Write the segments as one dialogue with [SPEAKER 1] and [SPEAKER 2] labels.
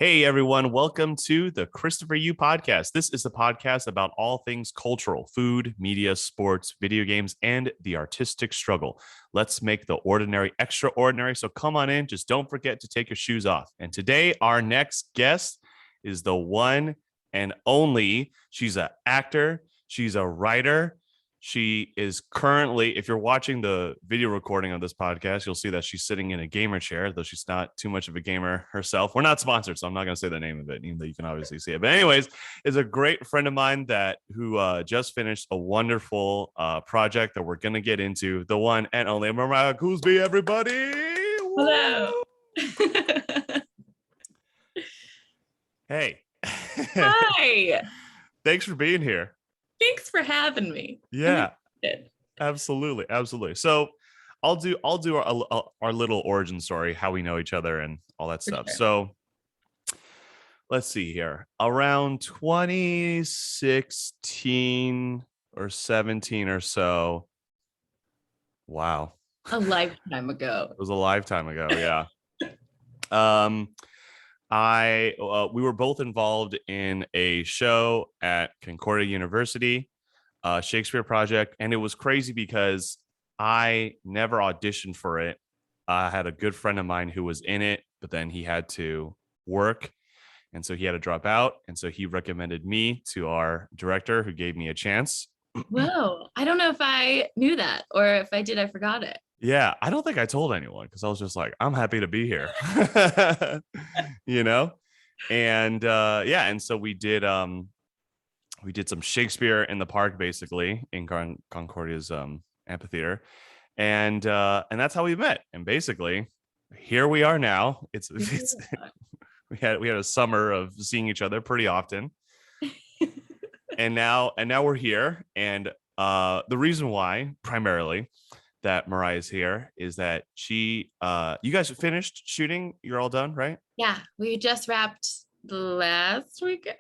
[SPEAKER 1] Hey everyone, welcome to the Christopher Yu podcast. This is the podcast about all things cultural, food, media, sports, video games, and the artistic struggle. Let's make the ordinary extraordinary. So come on in, just don't forget to take your shoes off. And today, our next guest is the one and only. She's an actor, she's a writer. She is currently, if you're watching the video recording of this podcast, you'll see that she's sitting in a gamer chair, though she's not too much of a gamer herself. We're not sponsored, so I'm not going to say the name of it, even though you can obviously see it. But anyways, is a great friend of mine who just finished a wonderful project that we're going to get into. The one and only Mariah Goolsby, everybody.
[SPEAKER 2] Hello.
[SPEAKER 1] Hey.
[SPEAKER 2] Hi.
[SPEAKER 1] Thanks for being here.
[SPEAKER 2] Thanks for having me.
[SPEAKER 1] Yeah, absolutely. So I'll do our little origin story, how we know each other and all that stuff.
[SPEAKER 2] Sure.
[SPEAKER 1] So let's see here. Around 2016 or 17 or so. Wow.
[SPEAKER 2] A lifetime ago.
[SPEAKER 1] It was a lifetime ago, yeah. We were both involved in a show at Concordia University, Shakespeare project, and it was crazy because I never auditioned for it. I had a good friend of mine who was in it, but then he had to work, and so he had to drop out, and so he recommended me to our director, who gave me a chance.
[SPEAKER 2] Whoa, I don't know if I knew that, or if I did, I forgot it.
[SPEAKER 1] Yeah, I don't think I told anyone because I was just like, I'm happy to be here, and and so we did some Shakespeare in the park, basically in Concordia's amphitheater, and that's how we met. And basically, here we are now. It's we had a summer of seeing each other pretty often, and now we're here. And the reason why, primarily, that Mariah is here is that you guys finished shooting. You're all done, right?
[SPEAKER 2] Yeah, we just wrapped the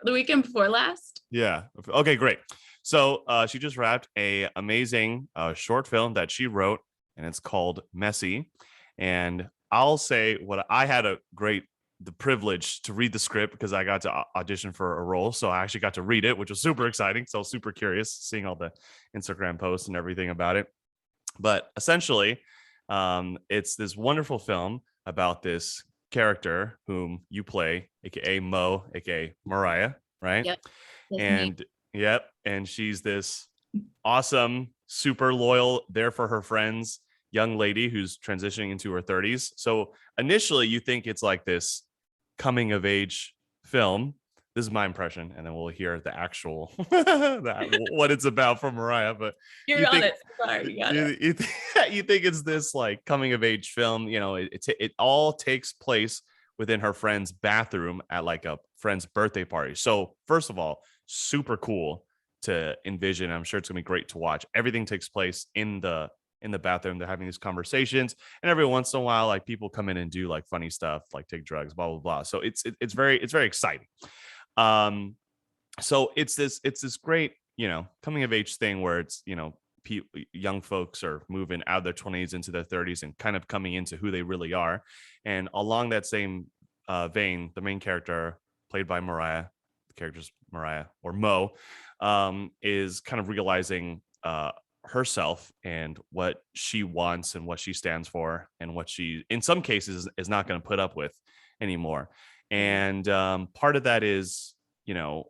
[SPEAKER 2] weekend before last.
[SPEAKER 1] Yeah. Okay, great. So she just wrapped a amazing short film that she wrote, and it's called Messy. And I'll say what I had the privilege to read the script because I got to audition for a role. So I actually got to read it, which was super exciting. So I was super curious seeing all the Instagram posts and everything about it. But essentially, it's this wonderful film about this character whom you play, aka Mo, aka Mariah, right?
[SPEAKER 2] Yep.
[SPEAKER 1] And she's this awesome, super loyal, there for her friends young lady who's transitioning into her 30s. So initially, you think it's like this coming of age film. This is my impression, and then we'll hear the actual what it's about from Mariah. But
[SPEAKER 2] you're on it. Sorry,
[SPEAKER 1] you think it's this like coming of age film. It all takes place within her friend's bathroom at like a friend's birthday party. So first of all, super cool to envision. I'm sure it's gonna be great to watch. Everything takes place in the bathroom. They're having these conversations, and every once in a while, like people come in and do like funny stuff, like take drugs, blah blah blah. So it's very exciting. So it's this great, coming of age thing where it's, young folks are moving out of their 20s into their 30s and kind of coming into who they really are. And along that same vein, the main character played by Mariah, the character's Mariah or Mo, is kind of realizing herself and what she wants and what she stands for and what she, in some cases, is not going to put up with anymore. And part of that is, I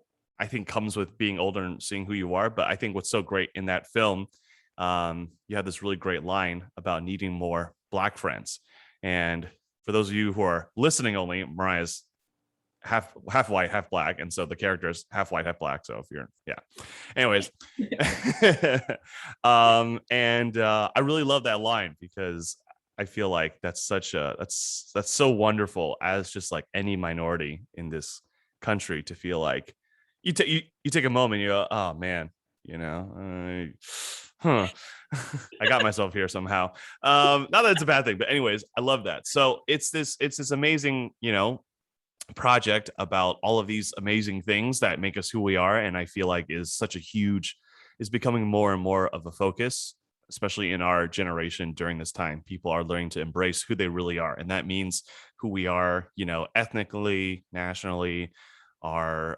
[SPEAKER 1] think comes with being older and seeing who you are. But I think what's so great in that film, you have this really great line about needing more Black friends. And for those of you who are listening only, Mariah's half white, half Black. And so the character is half white, half Black. So if you're, anyways. I really love that line because I feel like that's so wonderful as just like any minority in this country to feel like you take a moment, you go, oh man, I got myself here somehow. Not that it's a bad thing, but anyways, I love that. So it's this amazing, project about all of these amazing things that make us who we are, and I feel like is becoming more and more of a focus, especially in our generation during this time, people are learning to embrace who they really are. And that means who we are, you know, ethnically, nationally, our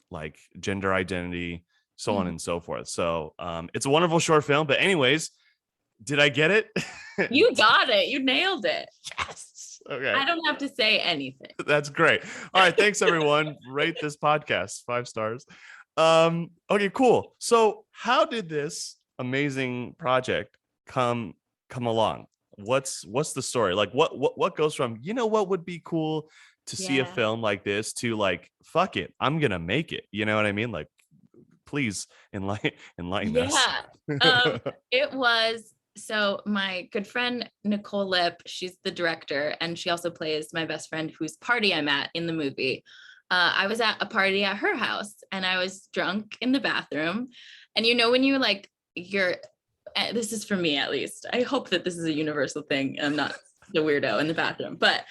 [SPEAKER 1] like gender identity, so on
[SPEAKER 2] Mhm.
[SPEAKER 1] and so forth. So it's a wonderful short film. But anyways, did I get it?
[SPEAKER 2] You got it. You nailed it.
[SPEAKER 1] Yes. Okay.
[SPEAKER 2] I don't have to say anything.
[SPEAKER 1] That's great. All right. Thanks, everyone. Rate this podcast 5 stars. Okay, cool. So how did this amazing project come along? What's the story? Like what goes from, you know, what would be cool to see a
[SPEAKER 2] Yeah.
[SPEAKER 1] film like this to like, fuck it, I'm gonna make it. You know what I mean? Like, please enlighten us.
[SPEAKER 2] Yeah. It was so my good friend Nicole Lip, she's the director, and she also plays my best friend whose party I'm at in the movie. I was at a party at her house and I was drunk in the bathroom. And you know, when you like, this is for me at least. I hope that this is a universal thing. I'm not the weirdo in the bathroom, but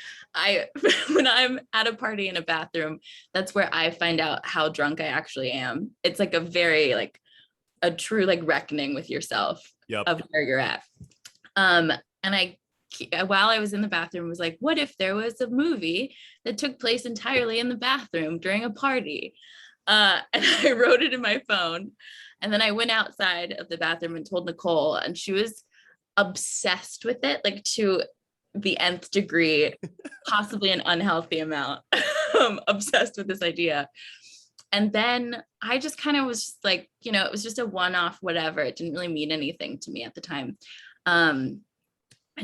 [SPEAKER 2] when I'm at a party in a bathroom, that's where I find out how drunk I actually am. It's like a very like a true like reckoning with yourself
[SPEAKER 1] Yep.
[SPEAKER 2] of where you're at. And while I was in the bathroom, was like, what if there was a movie that took place entirely in the bathroom during a party? And I wrote it in my phone. And then I went outside of the bathroom and told Nicole, and she was obsessed with it, like to the nth degree, possibly an unhealthy amount, obsessed with this idea. And then I just kind of was just like, you know, it was just a one-off, whatever. It didn't really mean anything to me at the time. And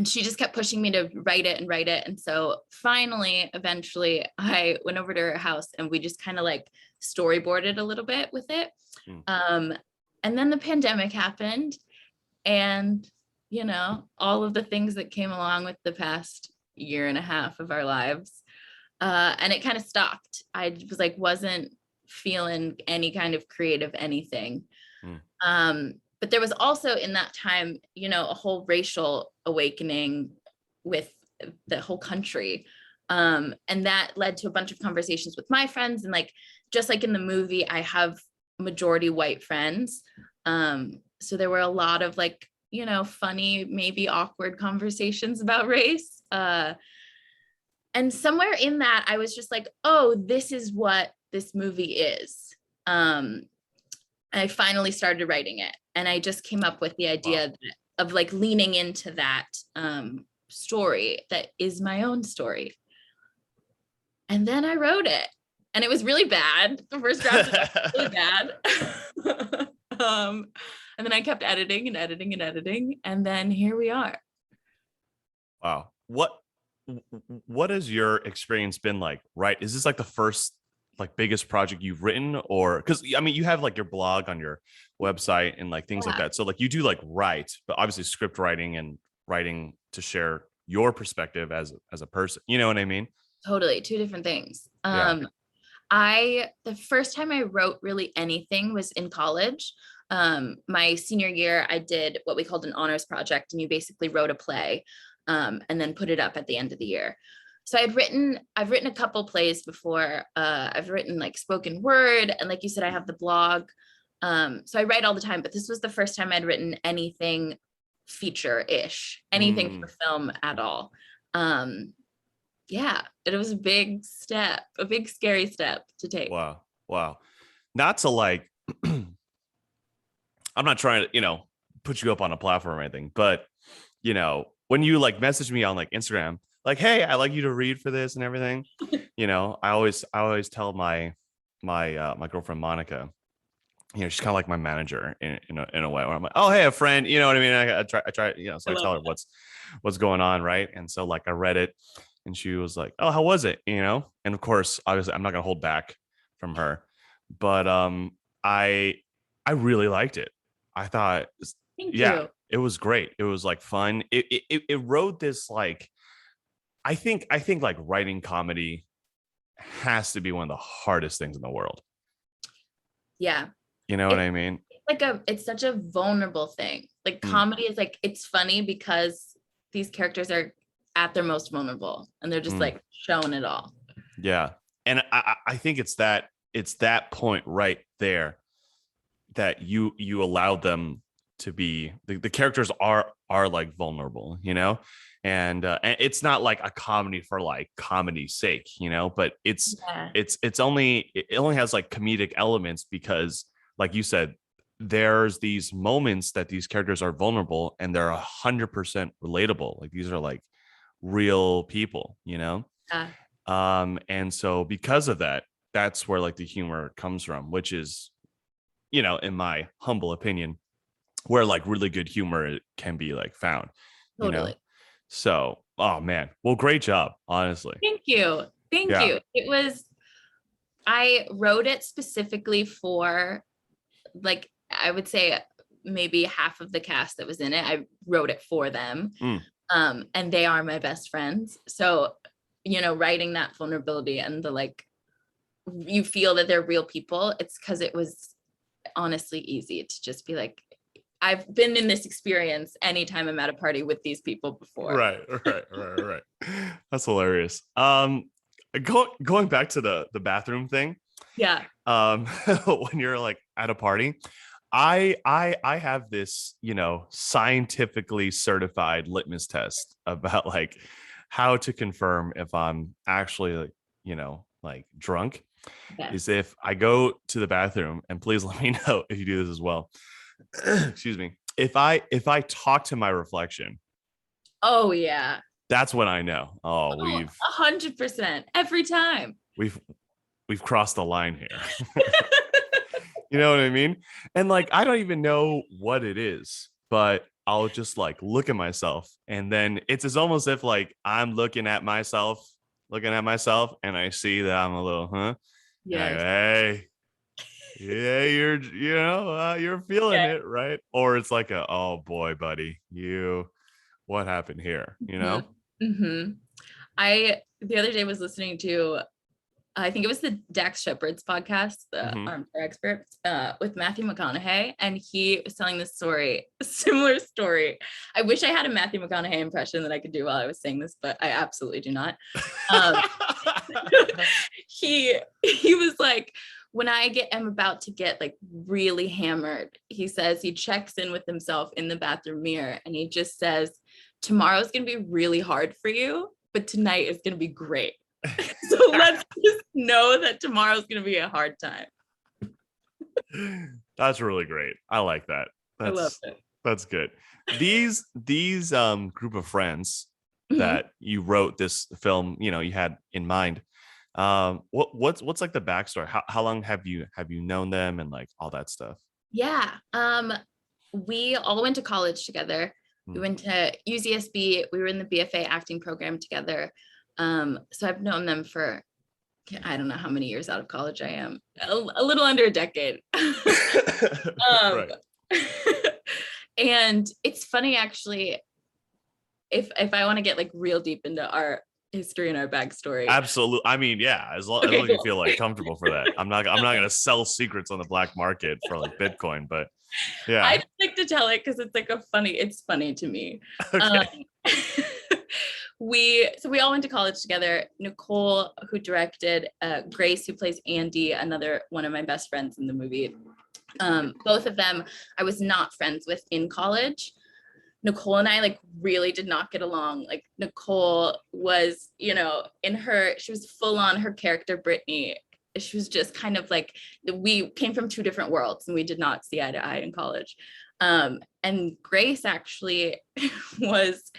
[SPEAKER 2] she just kept pushing me to write it and write it. And so finally, eventually, I went over to her house and we just kind of like storyboarded a little bit with it. And then the pandemic happened, and, you know, all of the things that came along with the past year and a half of our lives. And it kind of stopped. I was like, wasn't feeling any kind of creative anything. But there was also in that time, you know, a whole racial awakening with the whole country. And that led to a bunch of conversations with my friends. And like, just like in the movie, I have majority white friends. So there were a lot of like, you know, funny, maybe awkward conversations about race. And somewhere in that, I was just like, oh, this is what this movie is. And I finally started writing it. And I just came up with the idea of like leaning into that story that is my own story. And then I wrote it. And it was really bad. The first draft was really bad. And then I kept editing and editing and editing. And then here we are.
[SPEAKER 1] Wow. What has your experience been like? Right? Is this like the first like biggest project you've written? Or because I mean, you have like your blog on your website and like things like that. So like you do like write, but obviously script writing and writing to share your perspective as a person. You know what I mean?
[SPEAKER 2] Totally. Two different things.
[SPEAKER 1] Yeah.
[SPEAKER 2] The first time I wrote really anything was in college. My senior year, I did what we called an honors project, and you basically wrote a play and then put it up at the end of the year. So I've written a couple plays before. I've written like spoken word, and like you said, I have the blog. So I write all the time, but this was the first time I'd written anything feature-ish, anything for film at all. Yeah, it was a big step, a big scary step to take.
[SPEAKER 1] Wow. Not to like, I'm not trying to, you know, put you up on a platform or anything, but you know, when you like message me on like Instagram, like, hey, I like you to read for this and everything, you know, I always tell my girlfriend Monica, you know, she's kind of like my manager in a way where I'm like, oh, hey, a friend, you know what I mean? I try, you know, so I tell her what's going on, right? And so like I read it, and she was like, oh, how was it? You know, and of course, obviously, I'm not gonna hold back from her, but I really liked it. I thought,
[SPEAKER 2] Thank
[SPEAKER 1] yeah,
[SPEAKER 2] you.
[SPEAKER 1] it was great. It was like fun. It wrote this like, I think like writing comedy has to be one of the hardest things in the world.
[SPEAKER 2] Yeah.
[SPEAKER 1] You know what I mean?
[SPEAKER 2] It's such a vulnerable thing. Like comedy is like, it's funny because these characters are at their most vulnerable and they're just like showing it all.
[SPEAKER 1] Yeah. And I think it's that point right there that you allowed them to be the characters are like vulnerable, and it's not like a comedy for like comedy's sake, but
[SPEAKER 2] Yeah.
[SPEAKER 1] it's only it only has like comedic elements because, like you said, there's these moments that these characters are vulnerable and they're 100% relatable. Like these are like real people,
[SPEAKER 2] Yeah.
[SPEAKER 1] and so because of that, that's where like the humor comes from, which is, in my humble opinion, where like really good humor can be like found, you know?
[SPEAKER 2] Totally.
[SPEAKER 1] So, oh man, well, great job, honestly.
[SPEAKER 2] Thank you. Thank
[SPEAKER 1] Yeah.
[SPEAKER 2] you. I wrote it specifically for, like, I would say maybe half of the cast that was in it. I wrote it for them.
[SPEAKER 1] Mm.
[SPEAKER 2] And they are my best friends. So, writing that vulnerability and the like, you feel that they're real people. It's because it was honestly easy to just be like, I've been in this experience anytime I'm at a party with these people before.
[SPEAKER 1] Right. That's hilarious. Going back to the bathroom thing.
[SPEAKER 2] Yeah.
[SPEAKER 1] When you're like at a party, I have this, scientifically certified litmus test about like how to confirm if I'm actually like, like drunk.
[SPEAKER 2] Yes.
[SPEAKER 1] Is if I go to the bathroom, and please let me know if you do this as well. Excuse me. If I talk to my reflection,
[SPEAKER 2] Oh yeah.
[SPEAKER 1] that's when I know. Oh,
[SPEAKER 2] 100% every time.
[SPEAKER 1] we've crossed the line here. You know what I mean? And like, I don't even know what it is, but I'll just like look at myself, and then it's almost if like I'm looking at myself, and I see that I'm a little, huh?
[SPEAKER 2] Yes.
[SPEAKER 1] Hey, yeah, you're feeling
[SPEAKER 2] Yeah.
[SPEAKER 1] it, right? Or it's like oh boy, buddy, what happened here?
[SPEAKER 2] Mm-hmm. The other day was listening to, I think it was the Dax Shepard's podcast, the Armchair Expert, with Matthew McConaughey, and he was telling this story, a similar story. I wish I had a Matthew McConaughey impression that I could do while I was saying this, but I absolutely do not. He was like, when I'm about to get like really hammered, he says he checks in with himself in the bathroom mirror, and he just says, tomorrow's gonna be really hard for you, but tonight is gonna be great. So let's just know that tomorrow's going to be a hard time.
[SPEAKER 1] That's really great. I like that.
[SPEAKER 2] I love it.
[SPEAKER 1] That's good. These group of friends that you wrote this film, you had in mind. What's like the backstory? How long have you known them and like all that stuff?
[SPEAKER 2] Yeah. We all went to college together. We went to UCSB. We were in the BFA acting program together. So I've known them for, I don't know how many years out of college I am, a little under a decade.
[SPEAKER 1] Right.
[SPEAKER 2] And it's funny, actually, if I want to get like real deep into our history and our backstory.
[SPEAKER 1] Absolutely. I mean, yeah, as long as you feel like comfortable for that. I'm not going to sell secrets on the black market for like Bitcoin, but yeah.
[SPEAKER 2] I just like to tell it because it's like it's funny to me.
[SPEAKER 1] Okay.
[SPEAKER 2] We all went to college together. Nicole, who directed, Grace, who plays Andy, another one of my best friends in the movie. Both of them I was not friends with in college. Nicole and I like really did not get along. Like Nicole was, she was full on her character, Brittany. She was just kind of like, we came from two different worlds and we did not see eye to eye in college. And Grace actually was,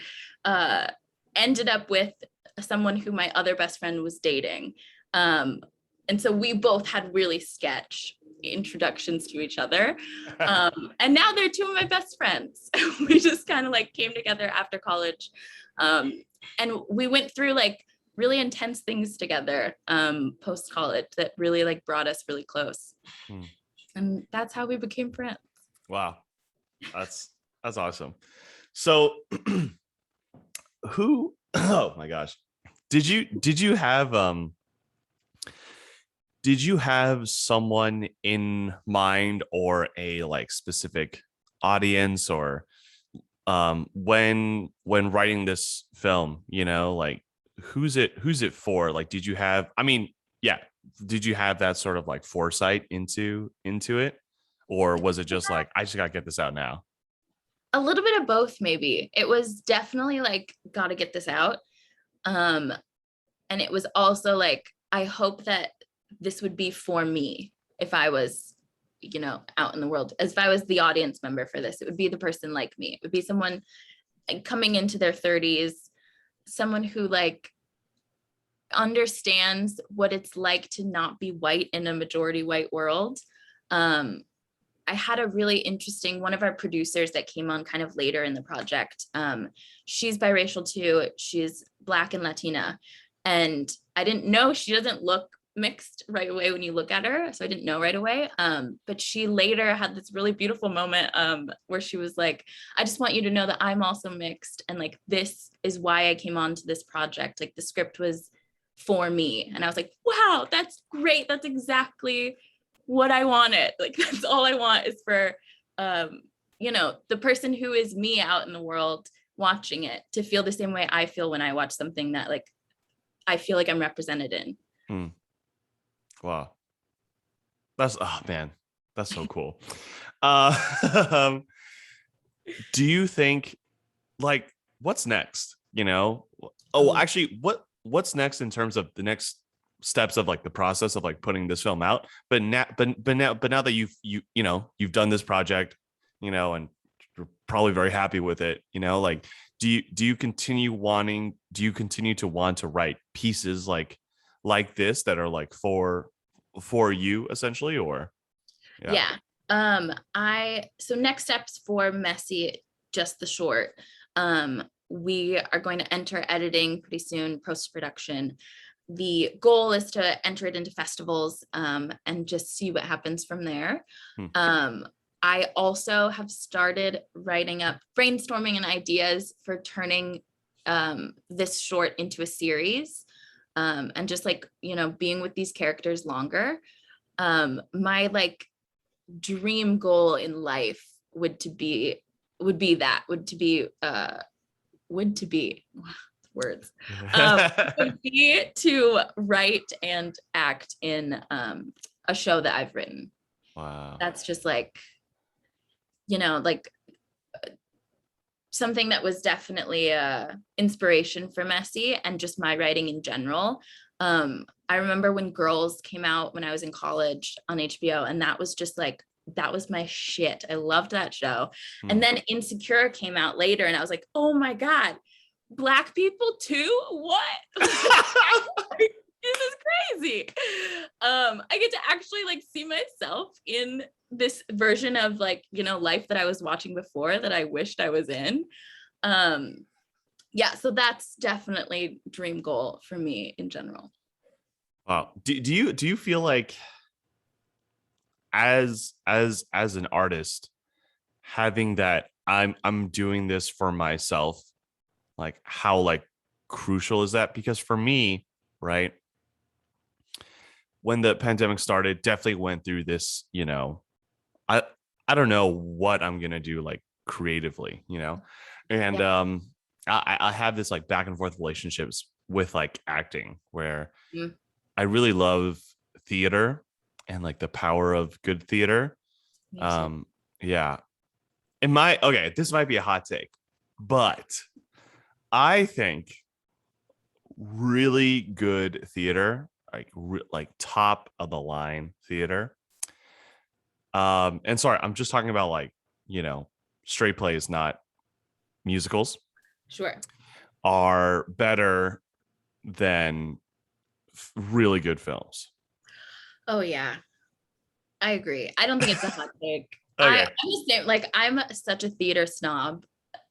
[SPEAKER 2] ended up with someone who my other best friend was dating. And so we both had really sketch introductions to each other. And now they're two of my best friends. We just kind of like came together after college. And we went through like really intense things together post college that really like brought us really close. And that's how we became friends.
[SPEAKER 1] Wow. That's awesome. So oh my gosh, did you have someone in mind, or a like specific audience, or when writing this film, like who's it for? Like did you have that sort of like foresight into it, or was it just like, I just gotta get this out now?
[SPEAKER 2] A little bit of both, maybe. It was definitely like, gotta get this out. And it was also like, I hope that this would be for me if I was, out in the world. As if I was the audience member for this, it would be the person like me. It would be someone coming into their 30s, someone who like understands what it's like to not be white in a majority white world. I had a really interesting, one of our producers that came on kind of later in the project. She's biracial too. She's Black and Latina. And I didn't know, she doesn't look mixed right away when you look at her. So I didn't know right away. But she later had this really beautiful moment where she was like, I just want you to know that I'm also mixed. And like, this is why I came on to this project. Like the script was for me. And I was like, wow, that's great. That's exactly what I wanted. Like, that's all I want is for, the person who is me out in the world watching it to feel the same way I feel when I watch something that like, I feel like I'm represented in.
[SPEAKER 1] Wow. Oh man, that's so cool. Do you think like what's next? Actually, what's next in terms of the next steps of like the process of like putting this film out? But now that you've done this project, and you're probably very happy with it, like do you continue to want to write pieces like this that are like for you essentially, or
[SPEAKER 2] yeah. So next steps for Messy, just the short, we are going to enter editing pretty soon, post-production. The goal is to enter it into festivals and just see what happens from there. I also have started writing up, brainstorming and ideas for turning this short into a series, and just like, being with these characters longer. My like dream goal in life would be words would be to write and act in a show that I've written.
[SPEAKER 1] Wow.
[SPEAKER 2] That's just like, like something that was definitely a inspiration for Messy and just my writing in general. I remember when Girls came out when I was in college on HBO, and that was just like, that was my shit. I loved that show. And then Insecure came out later, and I was like, oh my God, Black people too? What? This is crazy. I get to actually like see myself in this version of like, life that I was watching before that I wished I was in. So that's definitely dream goal for me in general.
[SPEAKER 1] Wow. Do you feel like as an artist, having that I'm doing this for myself, like how like crucial is that? Because for me, right, when the pandemic started, definitely went through this, I don't know what I'm gonna do like creatively, and I have this like back and forth relationships with like acting where I really love theater and like the power of good theater. Yeah. This might be a hot take, but I think really good theater, like top of the line theater. And sorry, I'm just talking about like, straight plays, not musicals.
[SPEAKER 2] Sure.
[SPEAKER 1] Are better than really good films.
[SPEAKER 2] Oh yeah, I agree. I don't think it's a hot take.
[SPEAKER 1] Okay.
[SPEAKER 2] I'm the same. Like, I'm such a theater snob.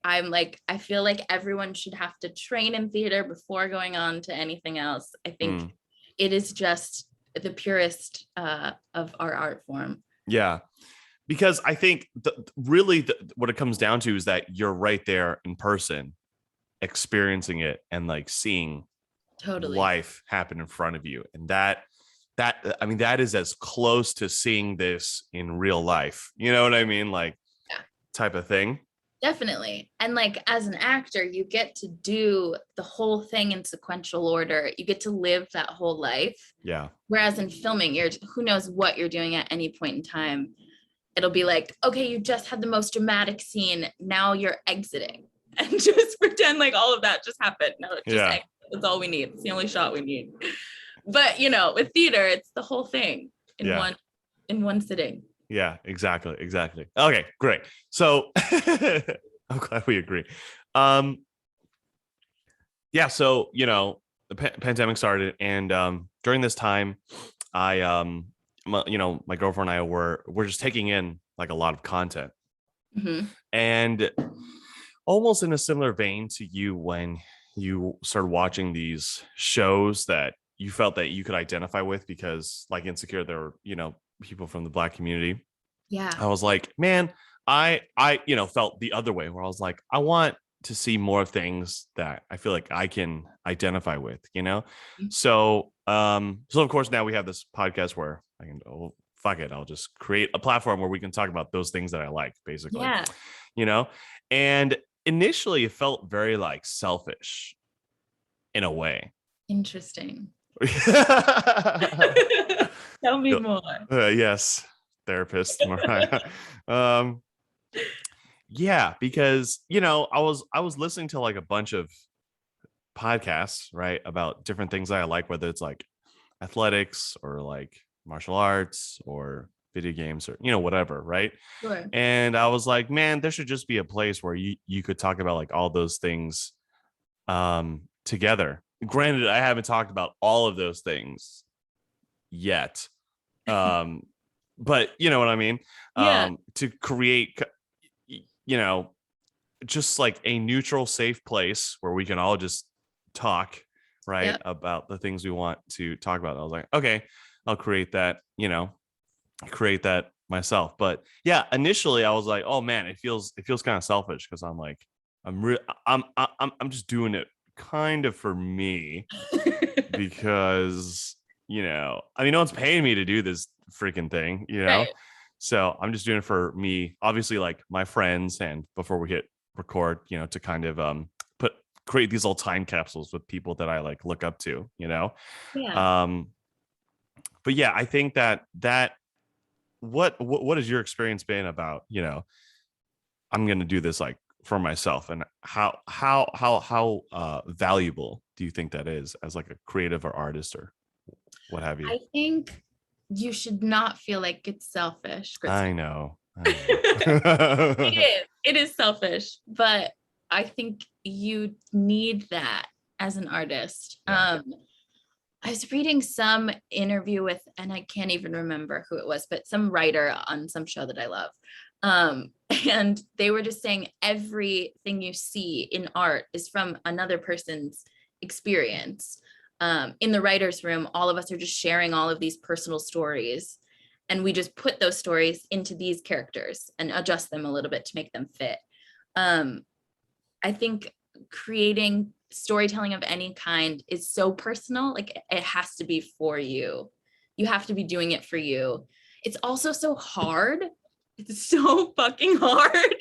[SPEAKER 2] I'm like, I feel like everyone should have to train in theater before going on to anything else. I think it is just the purest of our art form.
[SPEAKER 1] Yeah, because I think what it comes down to is that you're right there in person, experiencing it and like seeing life happen in front of you, and that is as close to seeing this in real life. You know what I mean? Like, type of thing.
[SPEAKER 2] Definitely. And like, as an actor, you get to do the whole thing in sequential order. You get to live that whole life.
[SPEAKER 1] Yeah.
[SPEAKER 2] Whereas in filming, who knows what you're doing at any point in time. it'll be like, okay, you just had the most dramatic scene, now you're exiting, and just pretend like all of that just happened. No, just exit. That's all we need. It's the only shot we need. But with theater, it's the whole thing in one sitting.
[SPEAKER 1] Yeah, exactly. Okay, great. So I'm glad we agree. Yeah, so the pandemic started, and during this time, I my girlfriend and I we're just taking in like a lot of content, and almost in a similar vein to you when you started watching these shows that you felt that you could identify with, because like Insecure, there were people from the Black community.
[SPEAKER 2] Yeah,
[SPEAKER 1] I was like, man, I felt the other way, where I was like, I want to see more things that I feel like I can identify with, So of course now we have this podcast where I can, fuck it, I'll just create a platform where we can talk about those things that I like, basically. And initially it felt very like selfish in a way.
[SPEAKER 2] Interesting. Tell me more.
[SPEAKER 1] Yes, therapist Mariah. Yeah, because I was listening to like a bunch of podcasts, right, about different things that I like, whether it's like athletics or like martial arts or video games or whatever, right?
[SPEAKER 2] Sure.
[SPEAKER 1] And I was like, man, there should just be a place where you could talk about like all those things together. Granted, I haven't talked about all of those things yet, but you know what I mean. To create just like a neutral, safe place where we can all just talk, right, about the things we want to talk about. I was like, okay, I'll create that myself. But yeah, initially I was like, oh man, it feels kind of selfish, because I'm like, I'm just doing it kind of for me, because no one's paying me to do this freaking thing,
[SPEAKER 2] Right.
[SPEAKER 1] So I'm just doing it for me, obviously, like my friends, and before we hit record, to kind of create these little time capsules with people that I like look up to,
[SPEAKER 2] Yeah.
[SPEAKER 1] But yeah, I think that what has your experience been about, I'm going to do this like for myself, and how valuable do you think that is as like a creative or artist or what have you?
[SPEAKER 2] I think you should not feel like it's selfish.
[SPEAKER 1] I know.
[SPEAKER 2] It is selfish, but I think you need that as an artist. I was reading some interview with, and I can't even remember who it was, but some writer on some show that I love. And they were just saying everything you see in art is from another person's experience. In the writer's room, all of us are just sharing all of these personal stories, and we just put those stories into these characters and adjust them a little bit to make them fit. I think creating storytelling of any kind is so personal. Like, it has to be for you. You have to be doing it for you. It's also so hard. It's so fucking hard.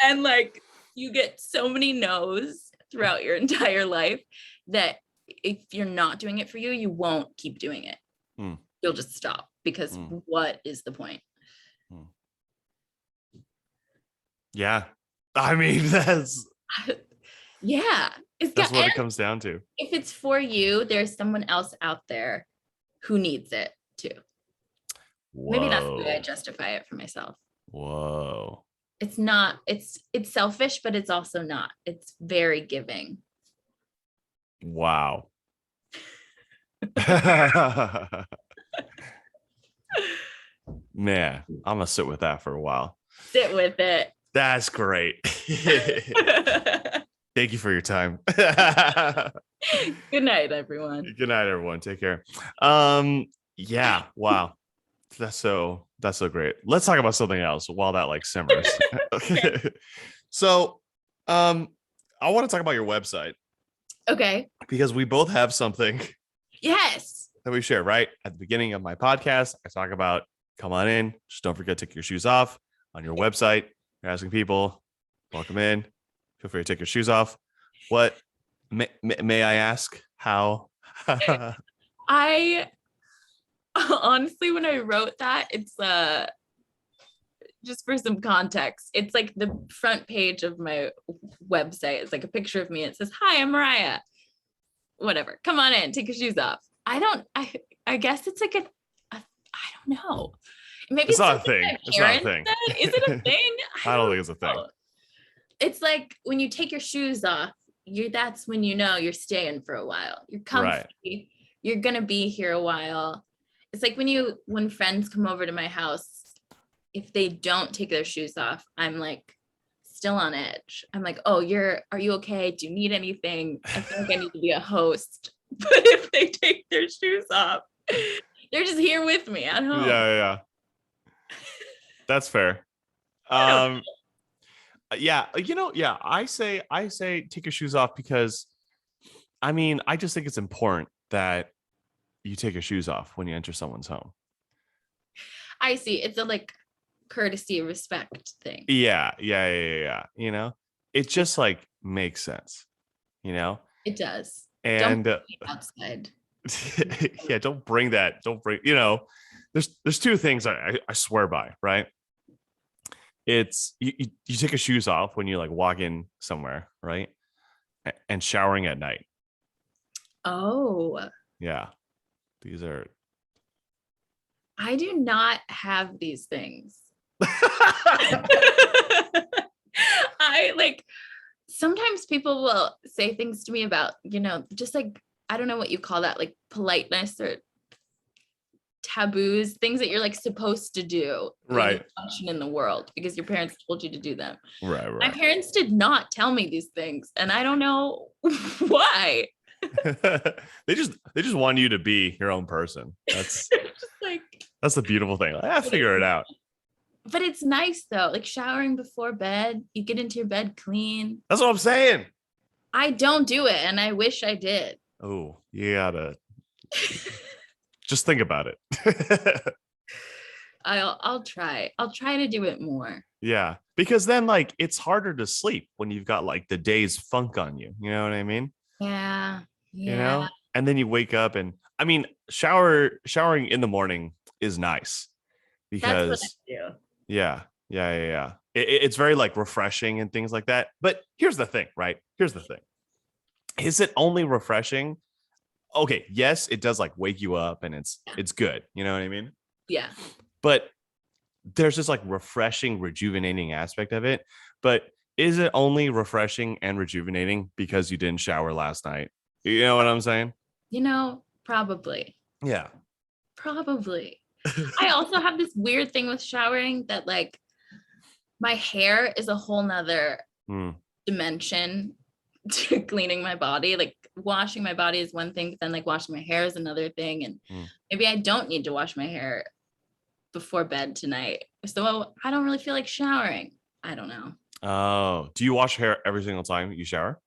[SPEAKER 2] And like, you get so many no's throughout your entire life that if you're not doing it for you, you won't keep doing it. You'll just stop, because what is the point?
[SPEAKER 1] Yeah. I mean, that's what it comes down to.
[SPEAKER 2] If it's for you, there's someone else out there who needs it too. Whoa. Maybe that's the way I justify it for myself.
[SPEAKER 1] Whoa.
[SPEAKER 2] It's not, it's selfish, but it's also not. It's very giving.
[SPEAKER 1] Wow. Man, I'm gonna sit with that for a while.
[SPEAKER 2] Sit with it.
[SPEAKER 1] That's great. Thank you for your time.
[SPEAKER 2] Good night, everyone.
[SPEAKER 1] Good night, everyone. Take care. Yeah. Wow. That's so great. Let's talk about something else while that like simmers. Okay. So, I want to talk about your website.
[SPEAKER 2] Okay.
[SPEAKER 1] Because we both have something.
[SPEAKER 2] Yes.
[SPEAKER 1] That we share, right? At the beginning of my podcast, I talk about, come on in. Just don't forget to take your shoes off. On your website, you're asking people, welcome in. Feel free to take your shoes off. What may I ask? How?
[SPEAKER 2] I honestly, when I wrote that, just for some context, it's like the front page of my website. It's like a picture of me. It says, "Hi, I'm Mariah. Whatever. Come on in. Take your shoes off." I guess it's like I don't know. Maybe
[SPEAKER 1] It's not a
[SPEAKER 2] something
[SPEAKER 1] thing.
[SPEAKER 2] my
[SPEAKER 1] It's not a
[SPEAKER 2] parents
[SPEAKER 1] thing.
[SPEAKER 2] said. Is it a thing?
[SPEAKER 1] I don't think it's a thing.
[SPEAKER 2] know. It's like when you take your shoes off, that's when you know you're staying for a while. You're comfy.
[SPEAKER 1] Right.
[SPEAKER 2] You're gonna be here a while. It's like when friends come over to my house, if they don't take their shoes off, I'm like still on edge. I'm like, "Oh, are you okay? Do you need anything?" I feel like I need to be a host. But if they take their shoes off, they're just here with me at home.
[SPEAKER 1] Yeah. That's fair. Yeah, I say take your shoes off because I just think it's important that you take your shoes off when you enter someone's home.
[SPEAKER 2] I see. It's a like courtesy, respect thing.
[SPEAKER 1] Yeah. It just like makes sense,
[SPEAKER 2] It does.
[SPEAKER 1] And
[SPEAKER 2] don't outside.
[SPEAKER 1] Yeah, don't bring there's two things I swear by, right? It's you take your shoes off when you like walk in somewhere, right? And showering at night.
[SPEAKER 2] Oh.
[SPEAKER 1] Yeah. These are
[SPEAKER 2] I do not have these things. I like sometimes people will say things to me about, just like, I don't know what you call that, like politeness or taboos, things that you're like supposed to do
[SPEAKER 1] right
[SPEAKER 2] to function in the world because your parents told you to do them.
[SPEAKER 1] Right.
[SPEAKER 2] My parents did not tell me these things, and I don't know why.
[SPEAKER 1] They just want you to be your own person. That's
[SPEAKER 2] just like,
[SPEAKER 1] that's the beautiful thing. I figure it out.
[SPEAKER 2] But it's nice though, like showering before bed, you get into your bed clean.
[SPEAKER 1] That's what I'm saying.
[SPEAKER 2] I don't do it, and I wish I did.
[SPEAKER 1] Oh, you gotta just think about it.
[SPEAKER 2] I'll try to do it more.
[SPEAKER 1] Yeah, because then like it's harder to sleep when you've got like the day's funk on you. You know what I mean?
[SPEAKER 2] Yeah.
[SPEAKER 1] And then you wake up and showering in the morning is nice because
[SPEAKER 2] that's what I do.
[SPEAKER 1] Yeah. It's very like refreshing and things like that. But here's the thing, right? Is it only refreshing? Okay, yes, it does like wake you up and it's good. You know what I mean?
[SPEAKER 2] Yeah.
[SPEAKER 1] But there's this like refreshing, rejuvenating aspect of it. But is it only refreshing and rejuvenating because you didn't shower last night? You know what I'm saying?
[SPEAKER 2] Probably.
[SPEAKER 1] Yeah.
[SPEAKER 2] Probably. I also have this weird thing with showering that like my hair is a whole nother dimension to cleaning my body. Like washing my body is one thing, but then like washing my hair is another thing. And maybe I don't need to wash my hair before bed tonight. So I don't really feel like showering. I don't know.
[SPEAKER 1] Oh, do you wash hair every single time you shower?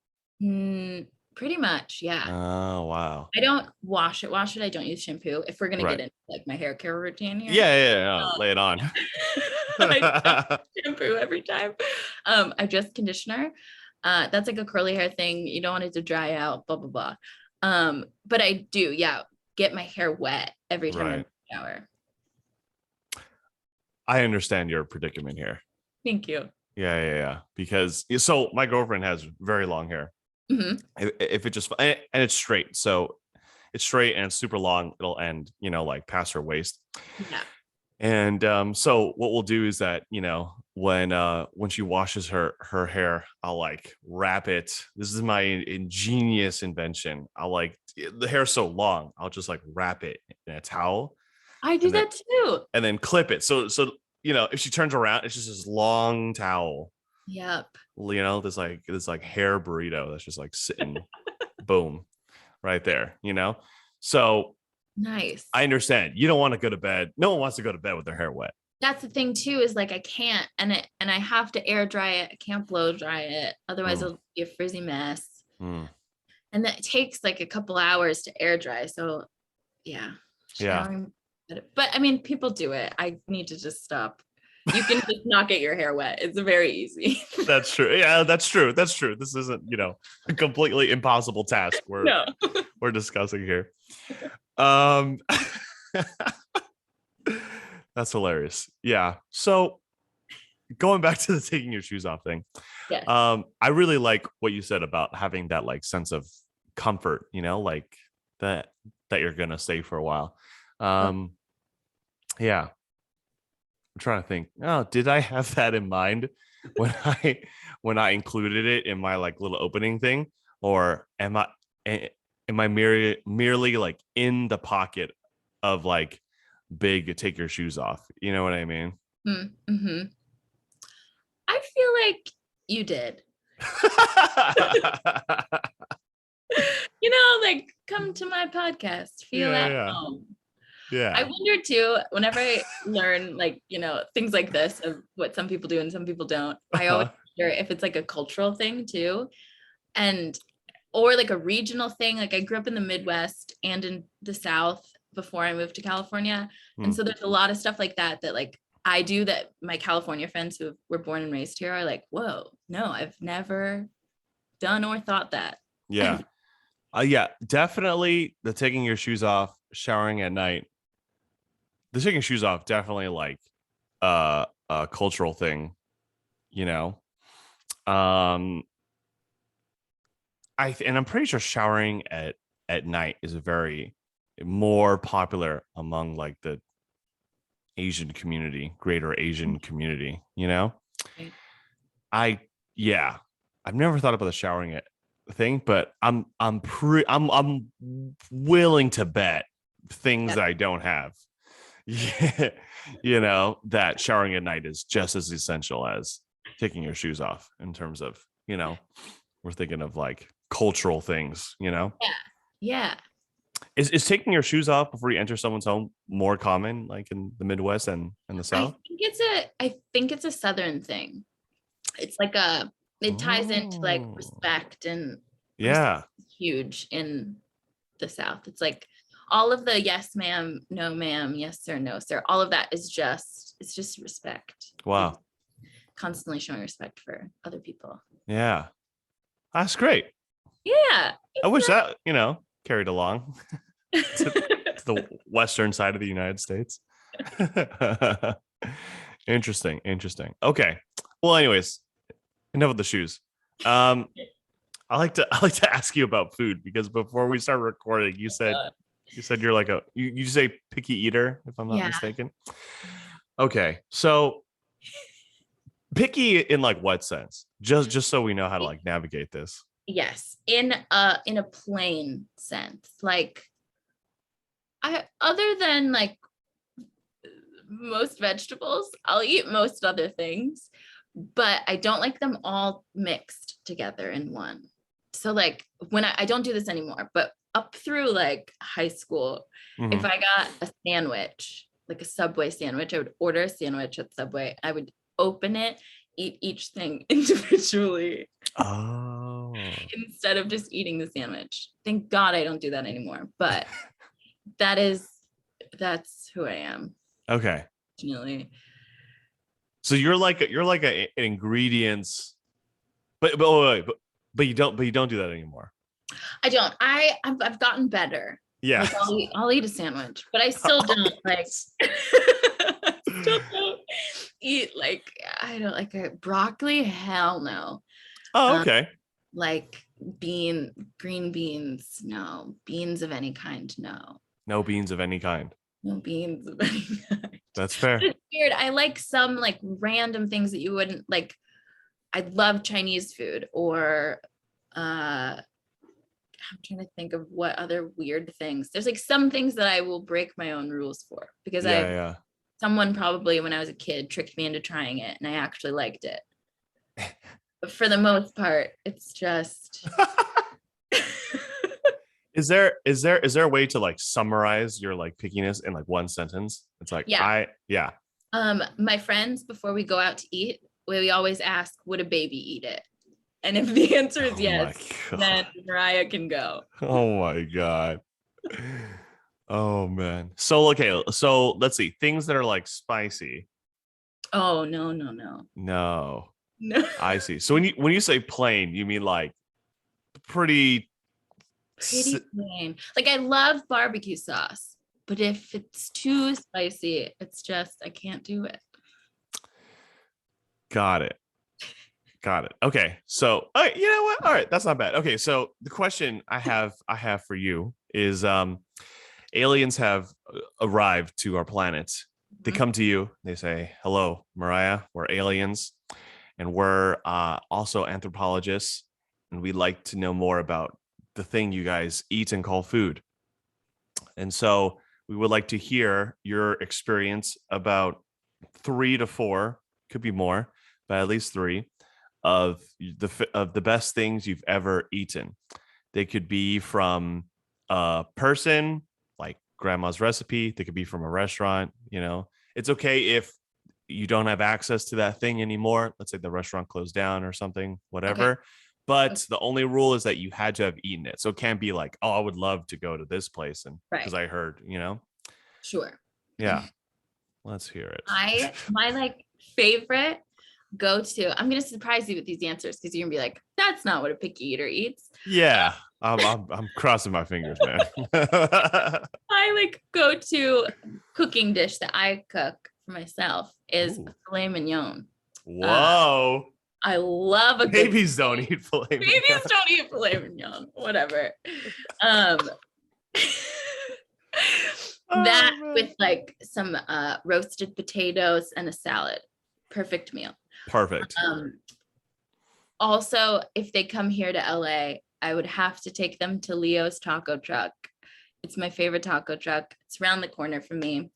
[SPEAKER 2] Pretty much, yeah.
[SPEAKER 1] Oh, wow.
[SPEAKER 2] I don't wash it. I don't use shampoo. If we're gonna get into like my hair care routine here.
[SPEAKER 1] Yeah. Lay it on.
[SPEAKER 2] I shampoo every time. I just conditioner. That's like a curly hair thing. You don't want it to dry out, blah, blah, blah. But I do, get my hair wet every time I shower. I
[SPEAKER 1] understand your predicament here.
[SPEAKER 2] Thank you.
[SPEAKER 1] Yeah. Because so my girlfriend has very long hair.
[SPEAKER 2] Mm-hmm.
[SPEAKER 1] If it just and it's straight, so it's straight and it's super long, it'll end like past her waist.
[SPEAKER 2] Yeah.
[SPEAKER 1] And so what we'll do is that when she washes her hair, I'll like wrap it. This is my ingenious invention. I'll like the hair's so long, I'll just like wrap it in a towel.
[SPEAKER 2] I do that too.
[SPEAKER 1] And then clip it. So if she turns around, it's just this long towel.
[SPEAKER 2] Yep.
[SPEAKER 1] This like hair burrito that's just like sitting boom right there, so
[SPEAKER 2] nice.
[SPEAKER 1] I understand you don't want to go to bed. No one wants to go to bed with their hair wet.
[SPEAKER 2] That's the thing too, is like I can't, and I have to air dry it. I can't blow dry it, otherwise it'll be a frizzy mess. And that takes like a couple hours to air dry. So showering. But I mean, people do it. I need to just stop. You can just not get your hair wet. It's very easy.
[SPEAKER 1] That's true. Yeah, that's true. This isn't, a completely impossible task we're discussing here. That's hilarious. Yeah. So going back to the taking your shoes off thing.
[SPEAKER 2] Yes.
[SPEAKER 1] I really like what you said about having that like sense of comfort, like that you're gonna stay for a while. Yeah. I'm trying to think. Oh, did I have that in mind when I included it in my like little opening thing, or am I merely like in the pocket of like big take your shoes off? You know what I mean?
[SPEAKER 2] Mm-hmm. I feel like you did. Like come to my podcast, feel at home.
[SPEAKER 1] Yeah.
[SPEAKER 2] I wonder too, whenever I learn like, things like this of what some people do and some people don't, I always wonder if it's like a cultural thing too. Or like a regional thing. Like I grew up in the Midwest and in the South before I moved to California. And so there's a lot of stuff like that like I do that my California friends who were born and raised here are like, whoa, no, I've never done or thought that.
[SPEAKER 1] Yeah. Yeah, definitely the taking your shoes off, showering at night. The taking shoes off, definitely like a cultural thing, Um and I'm pretty sure showering at night is a very more popular among like the Asian community, greater Asian community,
[SPEAKER 2] Right.
[SPEAKER 1] I've never thought about the showering thing, but I'm willing to bet things that I don't have. Yeah, that showering at night is just as essential as taking your shoes off in terms of, we're thinking of like cultural things,
[SPEAKER 2] Yeah.
[SPEAKER 1] Is taking your shoes off before you enter someone's home more common, like in the Midwest and the South?
[SPEAKER 2] I think it's a Southern thing. It's like it ties into like respect, and respect is huge in the South. It's like all of the yes ma'am, no ma'am, yes sir, no sir, all of that is it's just respect.
[SPEAKER 1] Wow.
[SPEAKER 2] It's constantly showing respect for other people.
[SPEAKER 1] Yeah. That's great.
[SPEAKER 2] Yeah.
[SPEAKER 1] I wish that, carried along to the western side of the United States. Interesting. Okay. Well, anyways, enough of the shoes. I like to ask you about food, because before we start recording, you said you're like you say picky eater, if I'm not mistaken. Okay, so picky in like what sense? Just so we know how to like navigate this.
[SPEAKER 2] Yes, in a plain sense, like other than like most vegetables, I'll eat most other things, but I don't like them all mixed together in one. So like when I don't do this anymore, but up through like high school, if I got a sandwich, like a Subway sandwich, I would order a sandwich at Subway. I would open it, eat each thing individually.
[SPEAKER 1] Oh.
[SPEAKER 2] Instead of just eating the sandwich. Thank God I don't do that anymore. But that's who I am.
[SPEAKER 1] Okay.
[SPEAKER 2] Unfortunately.
[SPEAKER 1] So you're like an ingredients, but you don't do that anymore.
[SPEAKER 2] I don't. I've gotten better.
[SPEAKER 1] Yeah.
[SPEAKER 2] Like I'll eat a sandwich, but I still don't like. Still don't eat like, I don't like broccoli. Hell no.
[SPEAKER 1] Oh, okay.
[SPEAKER 2] Like green beans, no. Beans of any kind, no.
[SPEAKER 1] No beans of any kind.
[SPEAKER 2] No beans of any kind.
[SPEAKER 1] That's fair.
[SPEAKER 2] It's weird. I like some like random things that you wouldn't like. I love Chinese food, or I'm trying to think of what other weird things. There's like some things that I will break my own rules for, because someone probably when I was a kid tricked me into trying it and I actually liked it. But for the most part, it's just
[SPEAKER 1] Is there a way to like summarize your like pickiness in like one sentence? It's like
[SPEAKER 2] my friends, before we go out to eat, we always ask, would a baby eat it? And if the answer is yes, then Mariah can go.
[SPEAKER 1] Oh my God. Oh man. So okay, so let's see. Things that are like spicy.
[SPEAKER 2] Oh no.
[SPEAKER 1] No. I see. So when you say plain, you mean like pretty
[SPEAKER 2] plain. Like I love barbecue sauce, but if it's too spicy, it's just I can't do it.
[SPEAKER 1] Got it. Got it. Okay. So, you know what? All right, that's not bad. Okay, so the question I have for you is aliens have arrived to our planet. They
[SPEAKER 2] Mhm.
[SPEAKER 1] come to you, they say, "Hello, Mariah, we're aliens and we're also anthropologists and we'd like to know more about the thing you guys eat and call food." And so, we would like to hear your experience about 3 to 4, could be more, but at least 3 of the best things you've ever eaten. They could be from a person, like grandma's recipe. They could be from a restaurant. It's okay if you don't have access to that thing anymore. Let's say the restaurant closed down or something,
[SPEAKER 2] Okay.
[SPEAKER 1] whatever. But the only rule is that you had to have eaten it. So it can't be like, oh, I would love to go to this place and because
[SPEAKER 2] Right.
[SPEAKER 1] I heard,
[SPEAKER 2] Sure.
[SPEAKER 1] yeah, let's hear it.
[SPEAKER 2] My like favorite go to, I'm gonna surprise you with these answers because you're gonna be like, that's not what a picky eater eats.
[SPEAKER 1] Yeah, I'm crossing my fingers, man.
[SPEAKER 2] My like go to cooking dish that I cook for myself is
[SPEAKER 1] Ooh.
[SPEAKER 2] filet mignon. Uh,
[SPEAKER 1] Whoa.
[SPEAKER 2] I love a good
[SPEAKER 1] Babies don't eat filet
[SPEAKER 2] babies
[SPEAKER 1] mignon.
[SPEAKER 2] don't eat filet mignon, whatever. Um, that
[SPEAKER 1] Oh,
[SPEAKER 2] with like some roasted potatoes and a salad, perfect meal.
[SPEAKER 1] perfect.
[SPEAKER 2] Also, if they come here to LA, I would have to take them to Leo's Taco Truck. It's my favorite taco truck. It's around the corner from me.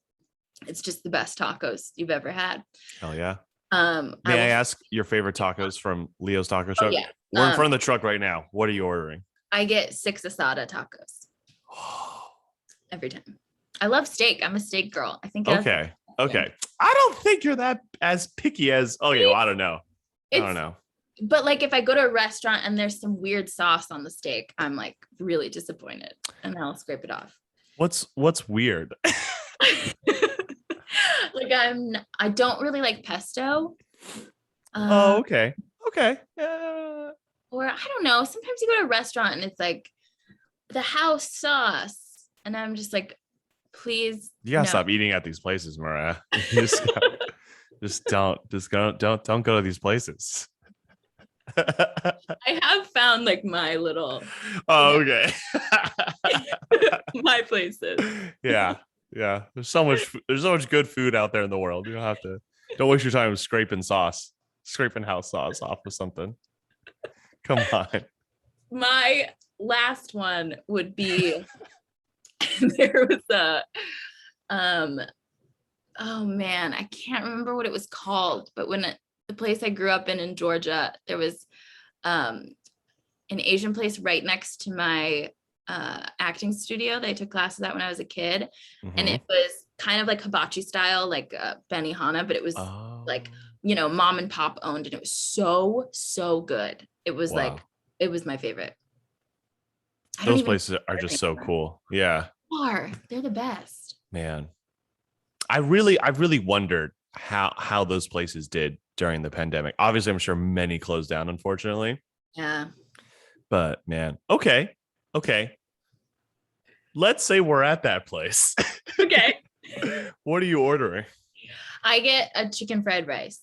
[SPEAKER 2] It's just the best tacos you've ever had.
[SPEAKER 1] Hell yeah.
[SPEAKER 2] I
[SPEAKER 1] May I
[SPEAKER 2] will.
[SPEAKER 1] ask your favorite tacos from Leo's Taco
[SPEAKER 2] Oh
[SPEAKER 1] Truck?
[SPEAKER 2] yeah.
[SPEAKER 1] We're in front of the truck right now. What are you ordering?
[SPEAKER 2] I get 6 asada tacos every time. I love steak. I'm a steak girl. I think that's
[SPEAKER 1] Okay. Okay. I don't think you're that as picky as, okay, well, I don't know. I don't
[SPEAKER 2] it's
[SPEAKER 1] know.
[SPEAKER 2] but like if I go to a restaurant and there's some weird sauce on the steak, I'm like really disappointed and I'll scrape it off.
[SPEAKER 1] What's weird?
[SPEAKER 2] Like I don't really like pesto.
[SPEAKER 1] Oh,
[SPEAKER 2] Uh,
[SPEAKER 1] okay. Okay.
[SPEAKER 2] or I don't know. Sometimes you go to a restaurant and it's like the house sauce, and I'm just like, please
[SPEAKER 1] You gotta
[SPEAKER 2] no.
[SPEAKER 1] stop eating at these places, Mariah. Just don't go to these places.
[SPEAKER 2] I have found like my little
[SPEAKER 1] Oh, okay.
[SPEAKER 2] my places.
[SPEAKER 1] Yeah. Yeah. There's so much good food out there in the world. You don't waste your time scraping house sauce off of something. Come on.
[SPEAKER 2] My last one would be there was a oh man, I can't remember what it was called, but the place I grew up in Georgia, there was an Asian place right next to my acting studio that I took classes at when I was a kid. And
[SPEAKER 1] Mm-hmm.
[SPEAKER 2] it was kind of like hibachi style, like Benihana, but it was
[SPEAKER 1] Oh,
[SPEAKER 2] like, mom and pop owned, and it was so good. It was like,
[SPEAKER 1] wow.
[SPEAKER 2] it was my favorite. I don't
[SPEAKER 1] Those
[SPEAKER 2] even
[SPEAKER 1] places are just so cool. Yeah,
[SPEAKER 2] they're the best.
[SPEAKER 1] man. I really wondered how those places did during the pandemic. Obviously, I'm sure many closed down, unfortunately.
[SPEAKER 2] Yeah.
[SPEAKER 1] But man, okay. Okay. Let's say we're at that place.
[SPEAKER 2] Okay.
[SPEAKER 1] What are you ordering?
[SPEAKER 2] I get a chicken fried rice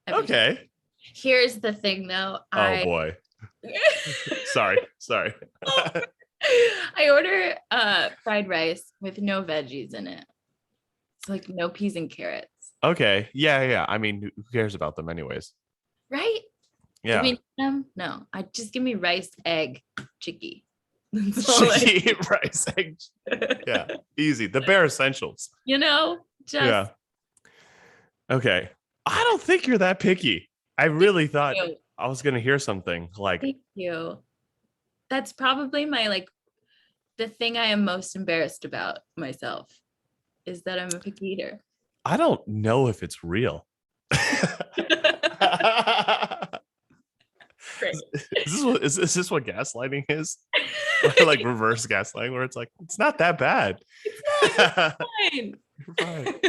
[SPEAKER 2] every time.
[SPEAKER 1] Okay.
[SPEAKER 2] Here's the thing though.
[SPEAKER 1] Oh boy. Sorry.
[SPEAKER 2] I order fried rice with no veggies in it. It's like no peas and carrots.
[SPEAKER 1] Okay. Yeah. I mean, who cares about them anyways?
[SPEAKER 2] Right? Do
[SPEAKER 1] Yeah.
[SPEAKER 2] we need them? No. I just give me rice, egg, chicky. That's all
[SPEAKER 1] Chicky rice egg. Yeah. Easy. The bare essentials.
[SPEAKER 2] Just
[SPEAKER 1] Yeah. Okay. I don't think you're that picky. I really thought
[SPEAKER 2] you.
[SPEAKER 1] I was gonna hear something like,
[SPEAKER 2] Thank you. That's probably the thing I am most embarrassed about myself is that I'm a picky eater.
[SPEAKER 1] I don't know if it's real.
[SPEAKER 2] Great.
[SPEAKER 1] Is this what gaslighting is? Like reverse gaslighting, where it's like, it's not that bad.
[SPEAKER 2] Fine.
[SPEAKER 1] You're fine.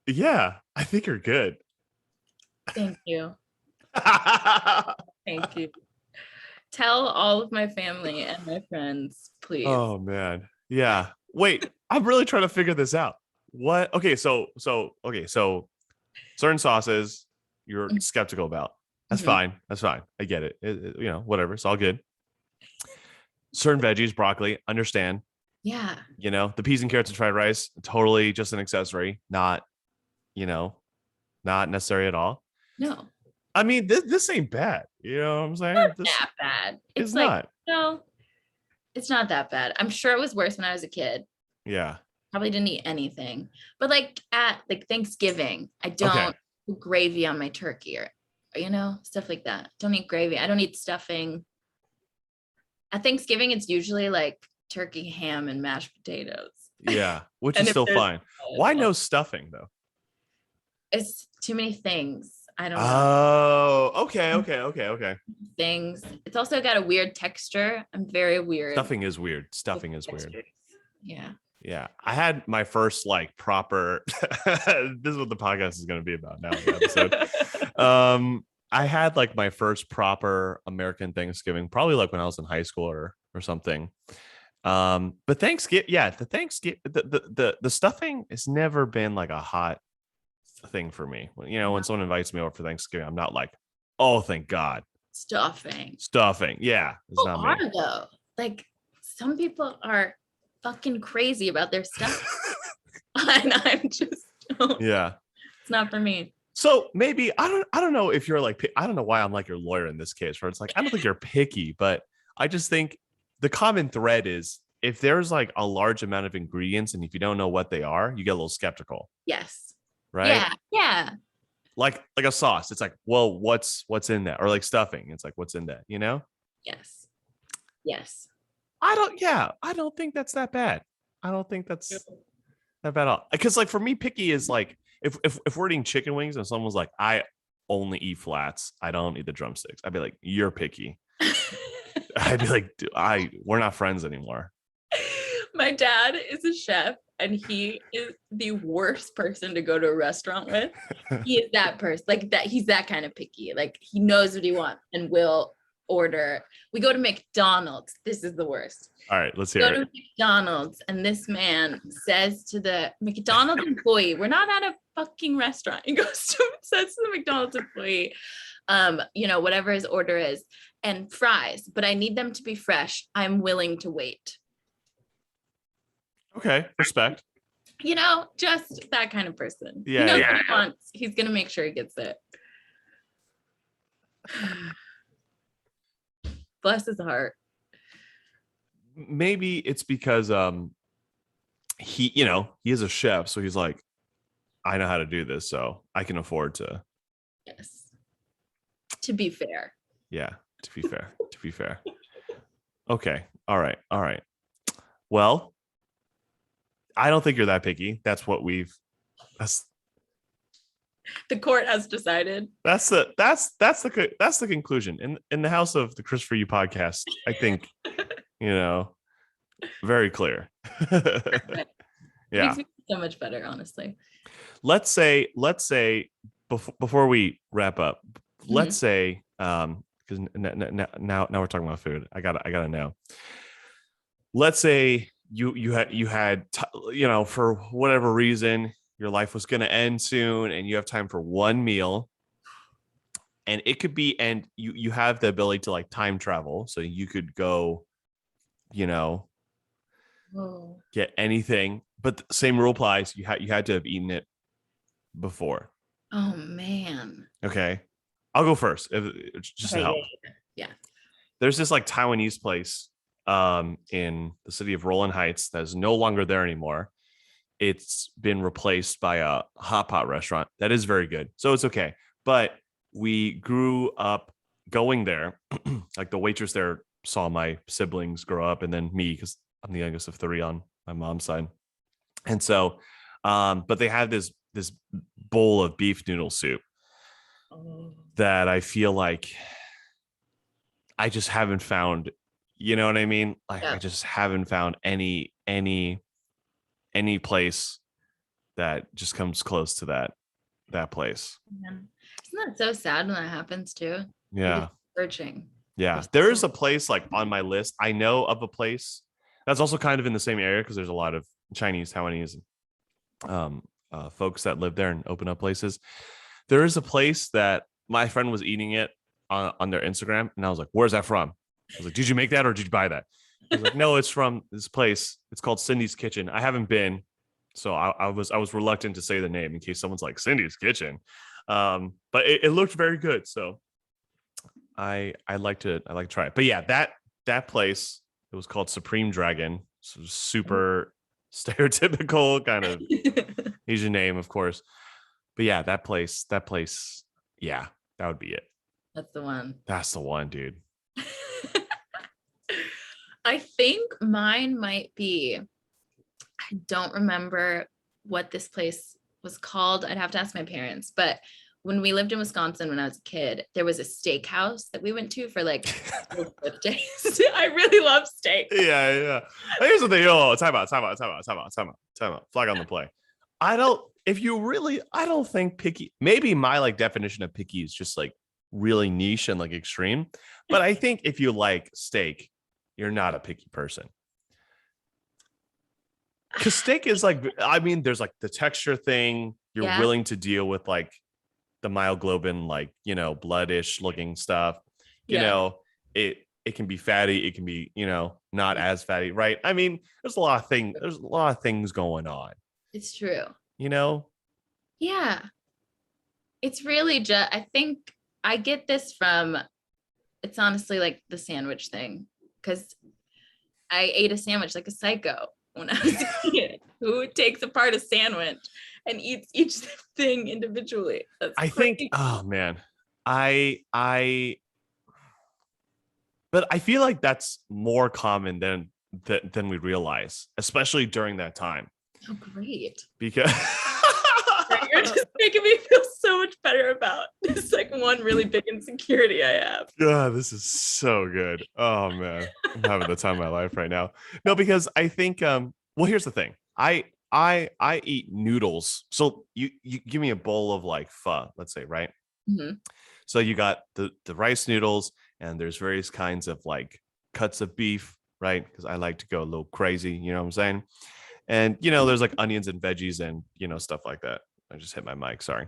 [SPEAKER 1] Yeah, I think you're good.
[SPEAKER 2] Thank you. Thank you. Tell all of my family and my friends, please.
[SPEAKER 1] Oh man. Yeah. Wait, I'm really trying to figure this out. What? Okay, so certain sauces you're skeptical about. That's
[SPEAKER 2] Mhm.
[SPEAKER 1] fine. That's fine. I get it. Whatever. It's all good. Certain veggies, broccoli, understand.
[SPEAKER 2] Yeah.
[SPEAKER 1] The peas and carrots and fried rice, totally just an accessory, not, not necessary at all.
[SPEAKER 2] No,
[SPEAKER 1] I mean, this ain't bad. You know what I'm saying? This
[SPEAKER 2] that bad.
[SPEAKER 1] is
[SPEAKER 2] It's like,
[SPEAKER 1] not.
[SPEAKER 2] no, it's not that bad. I'm sure it was worse when I was a kid.
[SPEAKER 1] Yeah.
[SPEAKER 2] Probably didn't eat anything. But like at like Thanksgiving, I
[SPEAKER 1] Okay.
[SPEAKER 2] don't put gravy on my turkey or stuff like that. Don't eat gravy. I don't eat stuffing. At Thanksgiving, it's usually like turkey, ham, and mashed potatoes.
[SPEAKER 1] Yeah. Which
[SPEAKER 2] And
[SPEAKER 1] is
[SPEAKER 2] if
[SPEAKER 1] still
[SPEAKER 2] there's
[SPEAKER 1] fine. Why no stuffing though?
[SPEAKER 2] it's too many things. I don't know.
[SPEAKER 1] Oh, okay.
[SPEAKER 2] Things. It's also got a weird texture. I'm very weird.
[SPEAKER 1] Stuffing is weird.
[SPEAKER 2] with
[SPEAKER 1] Stuffing is weird.
[SPEAKER 2] textures. Yeah.
[SPEAKER 1] Yeah. I had my first like proper this is what the podcast is going to be about now in the episode. I had like my first proper American Thanksgiving, probably like when I was in high school or something. But Thanksgiving, yeah, the Thanksgiving, the stuffing has never been like a hot thing for me. When someone invites me over for Thanksgiving, I'm not like, oh, thank God.
[SPEAKER 2] Stuffing.
[SPEAKER 1] Yeah, it's
[SPEAKER 2] People
[SPEAKER 1] not me.
[SPEAKER 2] are though. Like some people are fucking crazy about their stuff. And I'm just
[SPEAKER 1] Yeah.
[SPEAKER 2] It's not for me.
[SPEAKER 1] So maybe I don't know if you're like, I don't know why I'm like your lawyer in this case, where it's like I don't think you're picky, but I just think the common thread is if there's like a large amount of ingredients and if you don't know what they are, you get a little skeptical,
[SPEAKER 2] Yes.
[SPEAKER 1] right?
[SPEAKER 2] Yeah. Yeah.
[SPEAKER 1] Like a sauce, it's like, well, what's in that? Or like stuffing, it's like, what's in that?
[SPEAKER 2] Yes. Yes.
[SPEAKER 1] I don't think that's that bad. I don't think that's that bad at all. Because like for me, picky is like if we're eating chicken wings and someone's like, I only eat flats, I don't eat the drumsticks, I'd be like, you're picky. I'd be like, we're not friends anymore.
[SPEAKER 2] My dad is a chef and he is the worst person to go to a restaurant with. He is that person, like that. He's that kind of picky. Like he knows what he wants and will order. We go to McDonald's. This is the worst.
[SPEAKER 1] All right, let's hear it.
[SPEAKER 2] Go to McDonald's and this man says to the McDonald's employee, we're not at a fucking restaurant. He says to the McDonald's employee, whatever his order is, and fries, but I need them to be fresh. I'm willing to wait.
[SPEAKER 1] Okay, respect.
[SPEAKER 2] Just that kind of person.
[SPEAKER 1] Yeah,
[SPEAKER 2] he knows what he wants. He's gonna make sure he gets it. Bless his heart.
[SPEAKER 1] Maybe it's because he is a chef, so he's like, I know how to do this, so I can afford to.
[SPEAKER 2] Yes. To be fair.
[SPEAKER 1] Yeah, to be fair. To be fair. Okay. All right. Well, I don't think you're that picky. That's
[SPEAKER 2] the court has decided.
[SPEAKER 1] That's the conclusion. In the house of the Chris For You podcast, I think, very clear. Yeah.
[SPEAKER 2] Makes me feel so much better, honestly.
[SPEAKER 1] Let's say before we wrap up, let's say because now we're talking about food. I gotta know. Let's say you had for whatever reason your life was going to end soon and you have time for one meal, and it could be, and you have the ability to like time travel, so you could go get anything, but the same rule applies. You had to have eaten it before.
[SPEAKER 2] Oh man.
[SPEAKER 1] Okay, I'll go first just to help.
[SPEAKER 2] Yeah.
[SPEAKER 1] There's this like Taiwanese place in the city of Roland Heights that is no longer there anymore. It's been replaced by a hot pot restaurant that is very good, so it's okay. But we grew up going there. Like the waitress there saw my siblings grow up, and then me, because I'm the youngest of three on my mom's side. And so, but they had this bowl of beef noodle soup that I feel like I just haven't found. You know what I mean? Like I just haven't found any place that just comes close to that place.
[SPEAKER 2] Isn't that so sad when that happens too?
[SPEAKER 1] Yeah.
[SPEAKER 2] Searching.
[SPEAKER 1] Yeah. There is a place like on my list. I know of a place that's also kind of in the same area because there's a lot of Chinese, Taiwanese, folks that live there and open up places. There is a place that my friend was eating it on their Instagram, and I was like, "Where's that from?" I was like, "Did you make that or did you buy that?" I was like, "No, it's from this place. It's called Cindy's Kitchen. I haven't been, so I was reluctant to say the name in case someone's like Cindy's Kitchen, but it looked very good, so I like to try it. But yeah, that place, it was called Supreme Dragon, so super stereotypical kind of Asian name, of course. But yeah, that place, yeah, that would be it.
[SPEAKER 2] That's the one.
[SPEAKER 1] That's the one, dude.
[SPEAKER 2] I think mine might be, I don't remember what this place was called. I'd have to ask my parents. But when we lived in Wisconsin when I was a kid, there was a steakhouse that we went to for like birthdays. I really love steak.
[SPEAKER 1] Yeah. Here's the thing. Oh, time out. Flag on the play. I don't think picky, maybe my like definition of picky is just like really niche and like extreme. But I think if you like steak, you're not a picky person. Because steak is like, I mean, there's like the texture thing. You're willing to deal with like the myoglobin, like, you know, bloodish looking stuff. You know, it can be fatty. It can be, you know, not as fatty, right? I mean, there's a lot of things going on.
[SPEAKER 2] It's true.
[SPEAKER 1] You know?
[SPEAKER 2] Yeah. It's really just, I think I get this from, it's honestly like the sandwich thing. Because I ate a sandwich like a psycho when I was a kid. Who takes apart a sandwich and eats each thing individually?
[SPEAKER 1] I think, oh man, but I feel like that's more common than we realize, especially during that time.
[SPEAKER 2] Oh, great.
[SPEAKER 1] Because
[SPEAKER 2] you're just making me feel so much better about this like one really big insecurity I have.
[SPEAKER 1] God, this is so good. Oh man, I'm having the time of my life right now. No, because I think well, here's the thing. I eat noodles. So you give me a bowl of like pho, let's say, right?
[SPEAKER 2] Mm-hmm.
[SPEAKER 1] So you got the rice noodles, and there's various kinds of like cuts of beef, right? Because I like to go a little crazy, you know what I'm saying? And you know, there's like onions and veggies and, you know, stuff like that. I just hit my mic, sorry.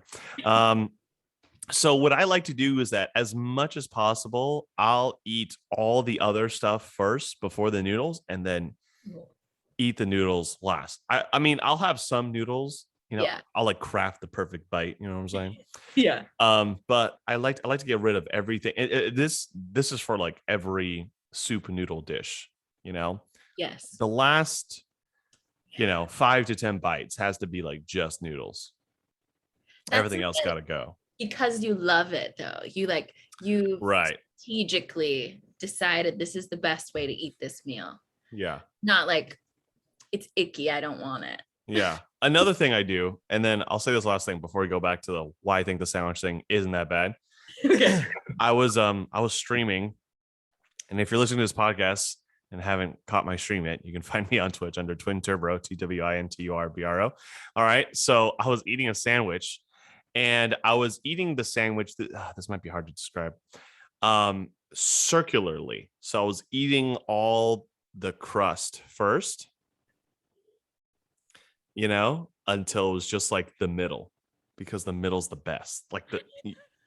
[SPEAKER 1] So what I like to do is that as much as possible, I'll eat all the other stuff first before the noodles, and then eat the noodles last. I mean, I'll have some noodles, you know, I'll like craft the perfect bite, you know what I'm saying?
[SPEAKER 2] Yeah.
[SPEAKER 1] But I like to get rid of everything. This is for like every soup noodle dish, you know?
[SPEAKER 2] Yes.
[SPEAKER 1] The last, you know, 5 to 10 bites has to be like just noodles. Everything else got to go.
[SPEAKER 2] Because you love it though. You strategically decided this is the best way to eat this meal.
[SPEAKER 1] Yeah.
[SPEAKER 2] Not like it's icky, I don't want it.
[SPEAKER 1] Yeah. Another thing I do, and then I'll say this last thing before we go back to the why I think the sandwich thing isn't that bad.
[SPEAKER 2] Okay.
[SPEAKER 1] I was streaming, and if you're listening to this podcast and haven't caught my stream yet, you can find me on Twitch under Twin Turbro, TWINTURBRO. All right. So I was eating a sandwich, and I was eating the sandwich this might be hard to describe. Circularly. So I was eating all the crust first, you know, until it was just like the middle, because the middle's the best. Like the,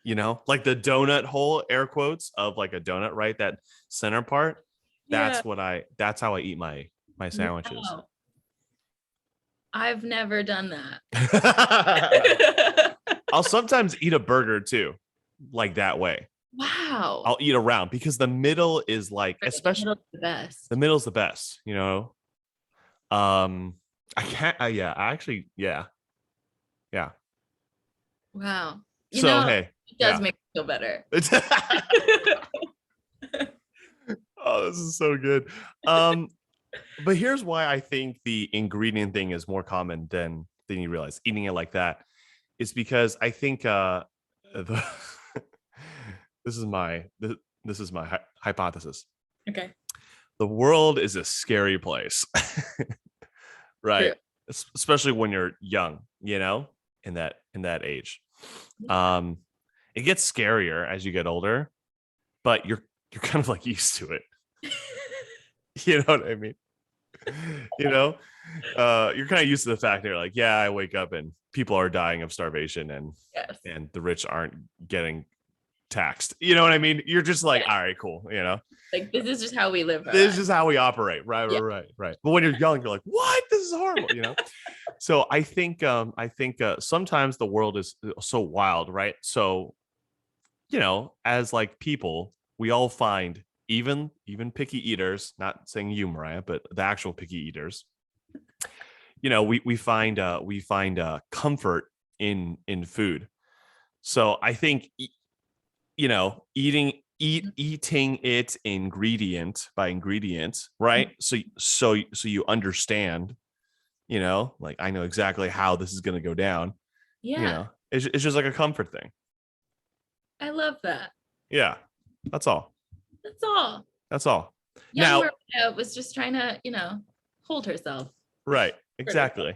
[SPEAKER 1] you know, like the donut hole, air quotes, of like a donut, right? That center part. That's how I eat my sandwiches.
[SPEAKER 2] Wow. I've never done that.
[SPEAKER 1] I'll sometimes eat a burger too, like that way.
[SPEAKER 2] Wow.
[SPEAKER 1] I'll eat around because the middle is like, especially
[SPEAKER 2] the best.
[SPEAKER 1] The middle's the best, you know. I can't. Yeah.
[SPEAKER 2] Wow.
[SPEAKER 1] Hey,
[SPEAKER 2] it does make me feel better.
[SPEAKER 1] Oh, this is so good. But here's why I think the ingredient thing is more common than you realize. Eating it like that is because I think this is my hypothesis.
[SPEAKER 2] Okay.
[SPEAKER 1] The world is a scary place, right? True. Especially when you're young, you know, in that age. It gets scarier as you get older, but you're kind of like used to it. You know what I mean? you know, you're kind of used to the fact that you're like, yeah, I wake up and people are dying of starvation
[SPEAKER 2] Yes.
[SPEAKER 1] and the rich aren't getting taxed. You know what I mean? You're just like,
[SPEAKER 2] Yeah.
[SPEAKER 1] all right, cool. You know,
[SPEAKER 2] Like, this is just how we live our
[SPEAKER 1] this is
[SPEAKER 2] lives.
[SPEAKER 1] just how we operate. Right,
[SPEAKER 2] Yeah.
[SPEAKER 1] right. But when you're young, you're like, what? This is horrible. You know? So I think sometimes the world is so wild, right? So, you know, as like people, we all find even picky eaters, not saying you, Mariah, but the actual picky eaters, you know, we find comfort in food. So I think you know, eating it ingredient by ingredient, right? So you understand, you know, like I know exactly how this is going to go down. You
[SPEAKER 2] Yeah.
[SPEAKER 1] know, it's just like a comfort thing.
[SPEAKER 2] I love that.
[SPEAKER 1] Yeah, that's all.
[SPEAKER 2] That's all.
[SPEAKER 1] That's all.
[SPEAKER 2] Young
[SPEAKER 1] Now,
[SPEAKER 2] Mariah was just trying to, hold herself.
[SPEAKER 1] right? Exactly.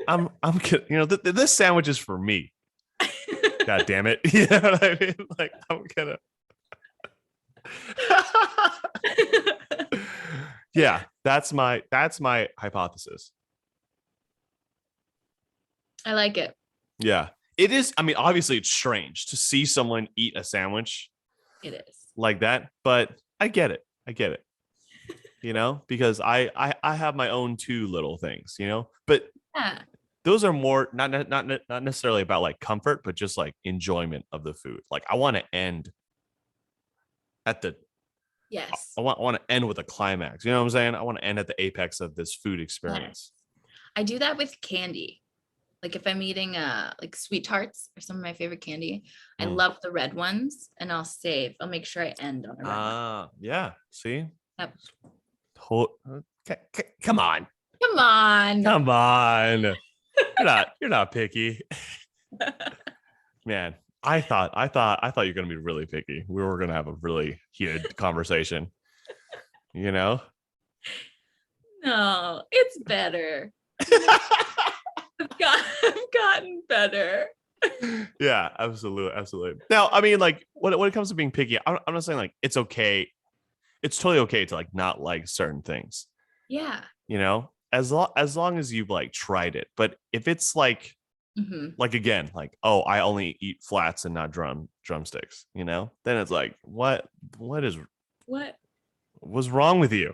[SPEAKER 1] I'm kidding. You know, this sandwich is for me. God damn it! You know what I mean? Like I'm gonna. Yeah, that's my hypothesis.
[SPEAKER 2] I like it.
[SPEAKER 1] Yeah, it is. I mean, obviously, it's strange to see someone eat a sandwich
[SPEAKER 2] It is.
[SPEAKER 1] like that, but I get it. I get it. You know, because I have my own two little things. You know, but
[SPEAKER 2] Yeah.
[SPEAKER 1] those are more not necessarily about like comfort, but just like enjoyment of the food. Like I want to end at the
[SPEAKER 2] Yes.
[SPEAKER 1] I want to end with a climax. You know what I'm saying? I want to end at the apex of this food experience.
[SPEAKER 2] I do that with candy. Like if I'm eating like sweet tarts or some of my favorite candy, I love the red ones and I'll make sure I end on a red one.
[SPEAKER 1] Yeah. See?
[SPEAKER 2] Yep.
[SPEAKER 1] Come on.
[SPEAKER 2] Come on.
[SPEAKER 1] Come on. You're not picky. Man, I thought you're gonna be really picky. We were gonna have a really heated conversation. You know?
[SPEAKER 2] No, it's better. I've gotten better.
[SPEAKER 1] Yeah, absolutely. Now, I mean, like when it comes to being picky, I'm not saying like it's okay. It's totally okay to like not like certain things.
[SPEAKER 2] Yeah.
[SPEAKER 1] You know, as long as you've like tried it. But if it's like again, like, oh, I only eat flats and not drumsticks, you know, then it's like, what what's wrong with you?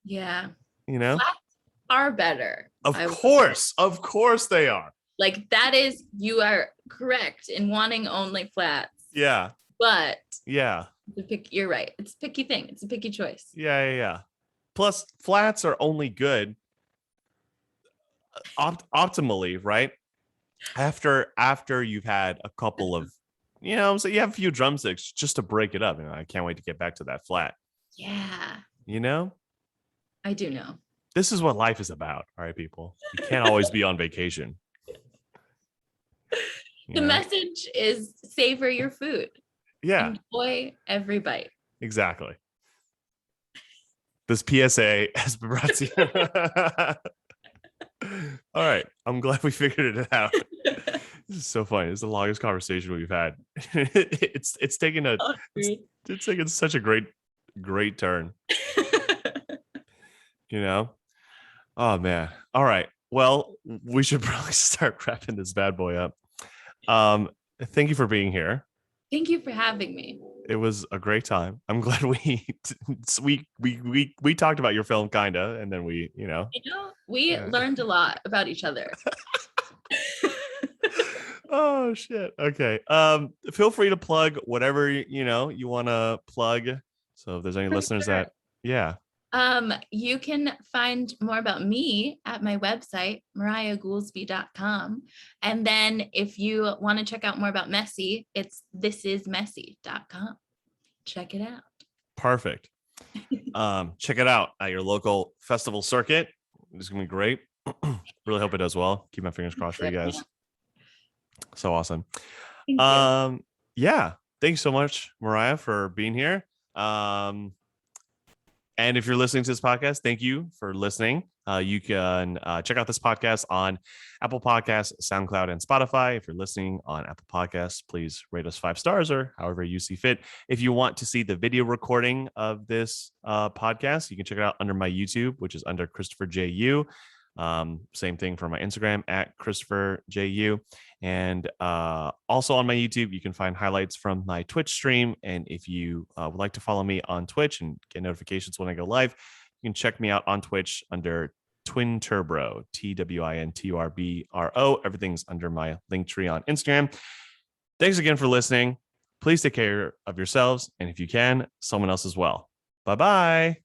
[SPEAKER 2] Yeah.
[SPEAKER 1] You know,
[SPEAKER 2] Flats are better.
[SPEAKER 1] of course they are.
[SPEAKER 2] Like you are correct in wanting only flats.
[SPEAKER 1] Yeah.
[SPEAKER 2] But
[SPEAKER 1] yeah,
[SPEAKER 2] you're right. It's a picky thing. It's a picky choice.
[SPEAKER 1] Yeah. Plus, flats are only good optimally, right? After you've had a couple of, you know, so you have a few drumsticks just to break it up. You know, I can't wait to get back to that flat.
[SPEAKER 2] Yeah.
[SPEAKER 1] You know,
[SPEAKER 2] I do know.
[SPEAKER 1] This is what life is about. All right, people. You can't always be on vacation.
[SPEAKER 2] The message is savor your food.
[SPEAKER 1] Yeah.
[SPEAKER 2] Enjoy every bite.
[SPEAKER 1] Exactly. This PSA has been brought to you. All right. I'm glad we figured it out. This is so funny. This is the longest conversation we've had. It's taken such a great turn. You know? Oh man. All right. Well, we should probably start wrapping this bad boy up. Thank you for being here.
[SPEAKER 2] Thank you for having me.
[SPEAKER 1] It was a great time. I'm glad we talked about your film kinda, and then we
[SPEAKER 2] learned a lot about each other.
[SPEAKER 1] Oh shit. Okay. Feel free to plug whatever you want to plug. So if there's any listeners that
[SPEAKER 2] you can find more about me at my website, mariahgoolsby.com. And then if you want to check out more about Messy, it's thisismessy.com. Check it out.
[SPEAKER 1] Perfect. Check it out at your local festival circuit. It's gonna be great. Really hope it does well. Keep my fingers crossed for you guys. So awesome.
[SPEAKER 2] Thank you.
[SPEAKER 1] Yeah. Thanks so much, Mariah, for being here. And if you're listening to this podcast, thank you for listening. You can check out this podcast on Apple Podcasts, SoundCloud, and Spotify. If you're listening on Apple Podcasts, please rate us 5 stars or however you see fit. If you want to see the video recording of this podcast, you can check it out under my YouTube, which is under Christopher J.U. Same thing for my Instagram at Christopher J.U. And also on my YouTube, you can find highlights from my Twitch stream. And if you would like to follow me on Twitch and get notifications when I go live, you can check me out on Twitch under Twin Turbro, TWINTURBRO. Everything's under my link tree on Instagram. Thanks again for listening. Please take care of yourselves. And if you can, someone else as well. Bye-bye.